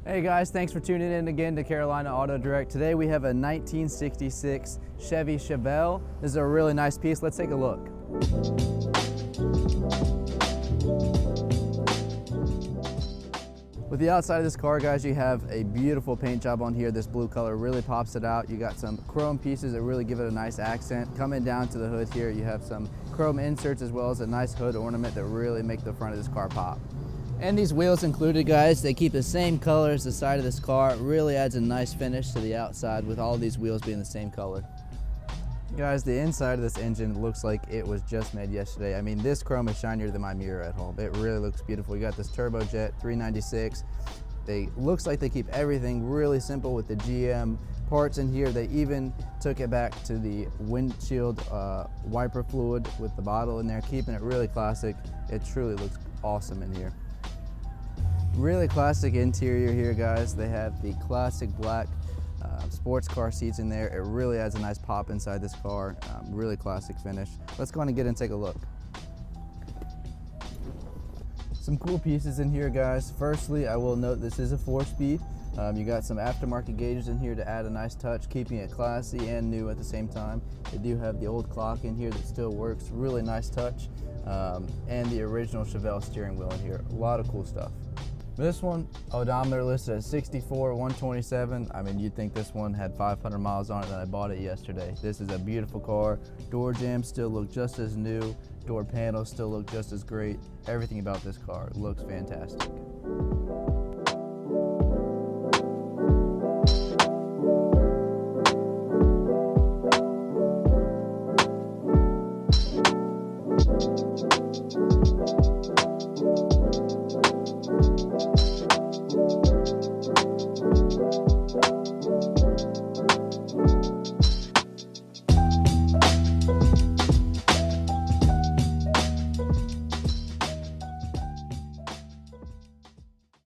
Hey guys, thanks for tuning in again to Carolina Auto Direct. Today we have a 1966 Chevy Chevelle. This is a really nice piece. Let's take a look. With the outside of this car, guys, you have a beautiful paint job on here. This blue color really pops it out. You got some chrome pieces that really give it a nice accent. Coming down to the hood here, you have some chrome inserts as well as a nice hood ornament that really make the front of this car pop. And these wheels included, guys, they keep the same color as the side of this car. It really adds a nice finish to the outside with all these wheels being the same color. Guys, the inside of this engine looks like it was just made yesterday. I mean, this chrome is shinier than my mirror at home. It really looks beautiful. You got this turbojet 396. Looks like they keep everything really simple with the GM parts in here. They even took it back to the windshield wiper fluid with the bottle in there, keeping it really classic. It truly looks awesome in here. Really classic interior here, guys. They have the classic black sports car seats in there. It really adds a nice pop inside this car. Really classic finish. Let's go on and get in and take a look. Some cool pieces in here, guys. Firstly, I will note this is a 4-speed. You got some aftermarket gauges in here to add a nice touch, keeping it classy and new at the same time. They do have the old clock in here that still works. Really nice touch. And the original Chevelle steering wheel in here. A lot of cool stuff. This one, odometer listed at 64, 127. I mean, you'd think this one had 500 miles on it, and I bought it yesterday. This is a beautiful car. Door jambs still look just as new. Door panels still look just as great. Everything about this car looks fantastic.